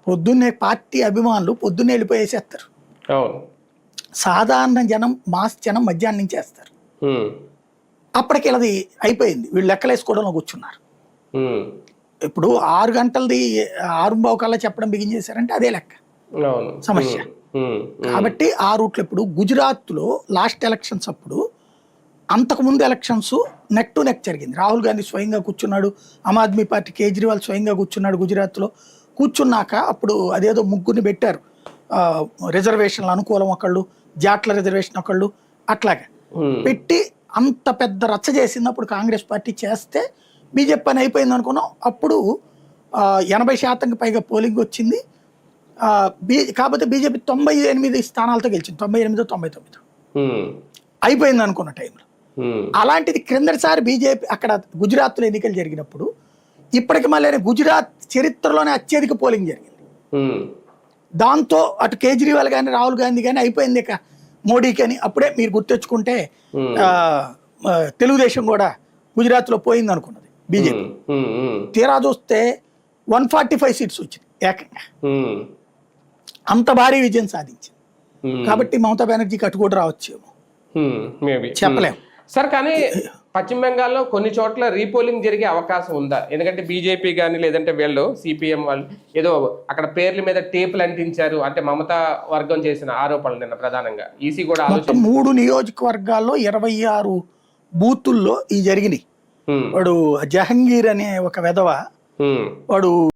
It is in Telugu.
పొద్దున్నే పార్టీ అభిమానులు పొద్దున్నే వెళ్ళిపోయేసేస్తారు. అవును. సాధారణ జనం, మాస్ జనం మధ్యాహ్నం నుంచి వేస్తారు. అప్పటికి అది అయిపోయింది, వీళ్ళు లెక్కలేసుకోవడంలో కూర్చున్నారు. ఇప్పుడు 6 గంటలది 6:15 కల్లా చెప్పడం బిగిన్ చేశారంటే అదే లెక్క సమస్య. కాబట్టి ఆ రూట్లో ఇప్పుడు గుజరాత్లో లాస్ట్ ఎలక్షన్స్ అప్పుడు, అంతకుముందు ఎలక్షన్స్ నెక్ టు నెక్ జరిగింది. రాహుల్ గాంధీ స్వయంగా కూర్చున్నాడు, ఆమ్ ఆద్మీ పార్టీ కేజ్రీవాల్ స్వయంగా కూర్చున్నాడు గుజరాత్లో. కూర్చున్నాక అప్పుడు అదేదో ముగ్గురిని పెట్టారు, రిజర్వేషన్లు అనుకూలం ఒకళ్ళు, జాట్ల రిజర్వేషన్ ఒకళ్ళు, అట్లాగా పెట్టి అంత పెద్ద రచ్చ చేసింది. అప్పుడు కాంగ్రెస్ పార్టీ చేస్తే బీజేపీ పని అయిపోయింది అనుకున్నాం. అప్పుడు 80% పైగా పోలింగ్ వచ్చింది. కాకపోతే బీజేపీ 98 స్థానాలతో గెలిచింది, 98, 99 అయిపోయింది అనుకున్న టైంలో. అలాంటిది క్రిందటిసారి బీజేపీ అక్కడ గుజరాత్లో ఎన్నికలు జరిగినప్పుడు ఇప్పటికి మళ్ళీ గుజరాత్ చరిత్రలోనే అత్యధిక పోలింగ్ జరిగింది. దాంతో అటు కేజ్రీవాల్ కానీ రాహుల్ గాంధీ కానీ అయిపోయింది ఇక మోడీకి అని. అప్పుడే మీరు గుర్తెచ్చుకుంటే తెలుగుదేశం కూడా గుజరాత్లో పోయింది అనుకున్నది బీజేపీ. తీరా చూస్తే 145 సీట్స్ వచ్చింది ఏకంగా. అంత భారీ విజయం సాధించింది. కాబట్టి మమతా బెనర్జీకి అటు కూడా రావచ్చేమో, చెప్పలేము సార్. కానీ పశ్చిమ బెంగాల్లో కొన్ని చోట్ల రీపోలింగ్ జరిగే అవకాశం ఉందా? ఎందుకంటే బీజేపీ కానీ లేదంటే వీళ్ళు సిపిఎం వాళ్ళు ఏదో అక్కడ పేర్ల మీద టేపులు అంటించారు అంటే మమతా వర్గం చేసిన ఆరోపణలు నిన్న ప్రధానంగా ఈసీ కూడా 3 నియోజకవర్గాల్లో 26 బూతుల్లో ఈ జరిగినాయి. వాడు జహంగీర్ అనే ఒక వెధవ, వాడు